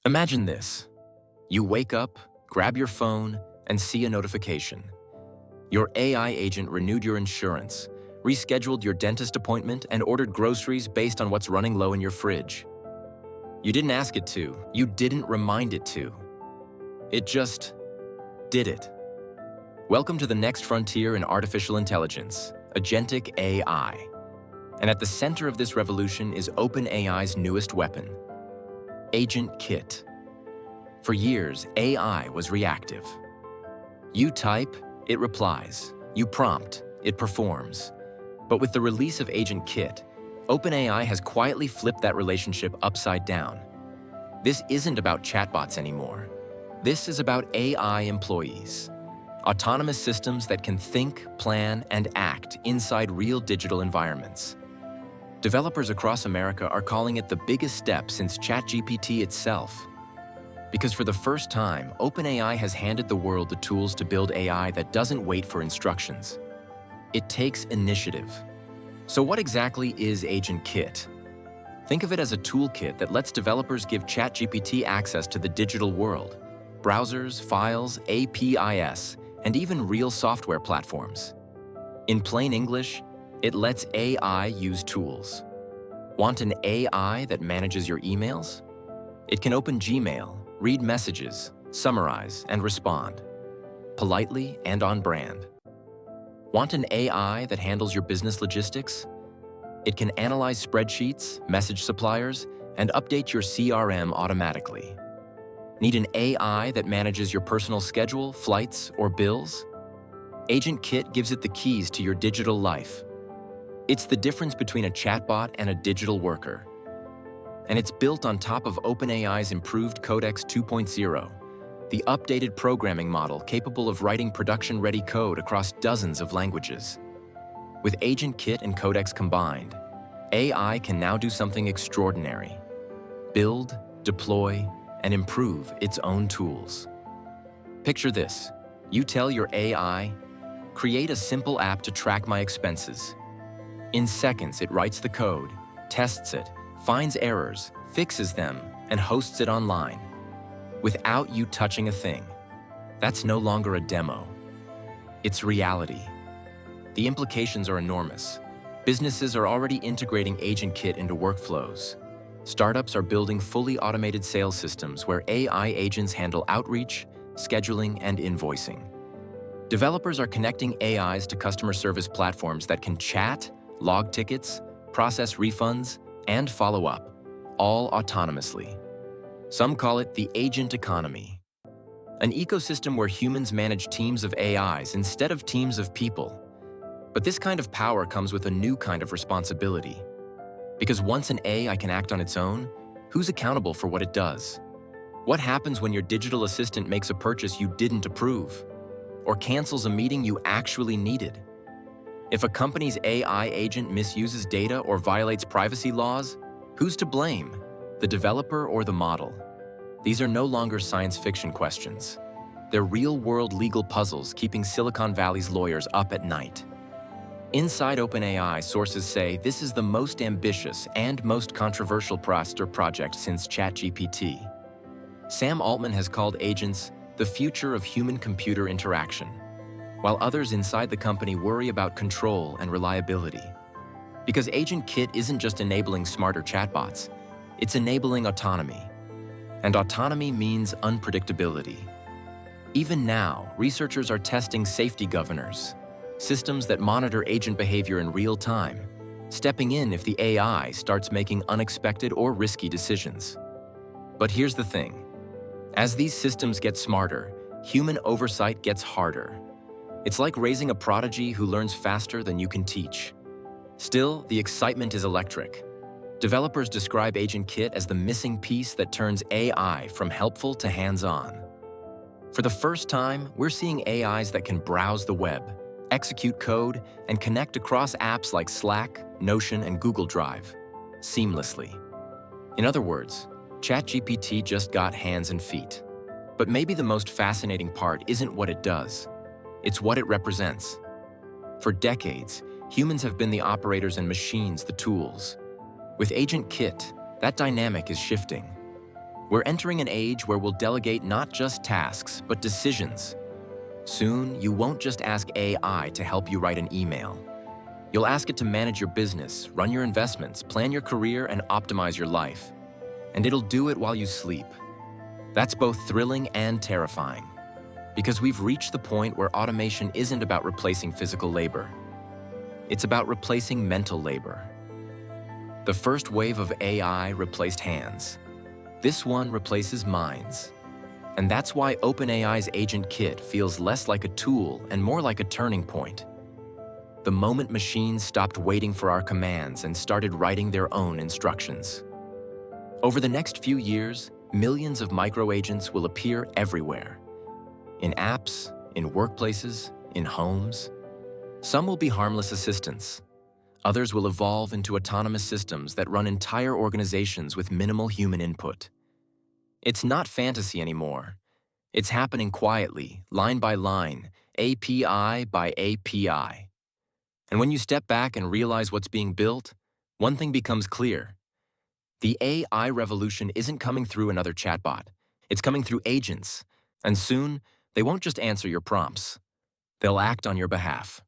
Imagine this. You wake up, grab your phone, and see a notification. Your AI agent renewed your insurance, rescheduled your dentist appointment, and ordered groceries based on what's running low in your fridge. You didn't ask it to. You didn't remind it to. It just did it. Welcome to the next frontier in artificial intelligence, agentic AI. And at the center of this revolution is OpenAI's newest weapon, Agent Kit. For years, AI was reactive. You type, it replies. You prompt, it performs. But with the release of Agent Kit, OpenAI has quietly flipped that relationship upside down. This isn't about chatbots anymore. This is about AI employees. Autonomous systems that can think, plan, and act inside real digital environments. Developers across America are calling it the biggest step since ChatGPT itself. Because for the first time, OpenAI has handed the world the tools to build AI that doesn't wait for instructions. It takes initiative. So what exactly is Agent Kit? Think of it as a toolkit that lets developers give ChatGPT access to the digital world, browsers, files, APIs, and even real software platforms. In plain English, it lets AI use tools. Want an AI that manages your emails? It can open Gmail, read messages, summarize, and respond, politely and on brand. Want an AI that handles your business logistics? It can analyze spreadsheets, message suppliers, and update your CRM automatically. Need an AI that manages your personal schedule, flights, or bills? Agent Kit gives it the keys to your digital life. It's the difference between a chatbot and a digital worker. And it's built on top of OpenAI's improved Codex 2.0, the updated programming model capable of writing production-ready code across dozens of languages. With Agent Kit and Codex combined, AI can now do something extraordinary: build, deploy, and improve its own tools. Picture this. You tell your AI, create a simple app to track my expenses. In seconds, it writes the code, tests it, finds errors, fixes them, and hosts it online, without you touching a thing. That's no longer a demo. It's reality. The implications are enormous. Businesses are already integrating Agent Kit into workflows. Startups are building fully automated sales systems where AI agents handle outreach, scheduling, and invoicing. Developers are connecting AIs to customer service platforms that can chat, log tickets, process refunds, and follow up, all autonomously. Some call it the agent economy, an ecosystem where humans manage teams of AIs instead of teams of people. But this kind of power comes with a new kind of responsibility. Because once an AI can act on its own, who's accountable for what it does? What happens when your digital assistant makes a purchase you didn't approve, or cancels a meeting you actually needed? If a company's AI agent misuses data or violates privacy laws, who's to blame? The developer or the model? These are no longer science fiction questions. They're real-world legal puzzles keeping Silicon Valley's lawyers up at night. Inside OpenAI, sources say this is the most ambitious and most controversial project since ChatGPT. Sam Altman has called agents the future of human-computer interaction, while others inside the company worry about control and reliability. Because Agent Kit isn't just enabling smarter chatbots, it's enabling autonomy. And autonomy means unpredictability. Even now, researchers are testing safety governors, systems that monitor agent behavior in real time, stepping in if the AI starts making unexpected or risky decisions. But here's the thing. As these systems get smarter, human oversight gets harder. It's like raising a prodigy who learns faster than you can teach. Still, the excitement is electric. Developers describe Agent Kit as the missing piece that turns AI from helpful to hands-on. For the first time, we're seeing AIs that can browse the web, execute code, and connect across apps like Slack, Notion, and Google Drive, seamlessly. In other words, ChatGPT just got hands and feet. But maybe the most fascinating part isn't what it does. It's what it represents. For decades, humans have been the operators and machines the tools. With Agent Kit, that dynamic is shifting. We're entering an age where we'll delegate not just tasks, but decisions. Soon, you won't just ask AI to help you write an email. You'll ask it to manage your business, run your investments, plan your career, and optimize your life. And it'll do it while you sleep. That's both thrilling and terrifying, because we've reached the point where automation isn't about replacing physical labor. It's about replacing mental labor. The first wave of AI replaced hands. This one replaces minds. And that's why OpenAI's Agent Kit feels less like a tool and more like a turning point. The moment machines stopped waiting for our commands and started writing their own instructions. Over the next few years, millions of microagents will appear everywhere. In apps, in workplaces, in homes. Some will be harmless assistants. Others will evolve into autonomous systems that run entire organizations with minimal human input. It's not fantasy anymore. It's happening quietly, line by line, API by API. And when you step back and realize what's being built, one thing becomes clear. The AI revolution isn't coming through another chatbot. It's coming through agents. And soon, they won't just answer your prompts. They'll act on your behalf.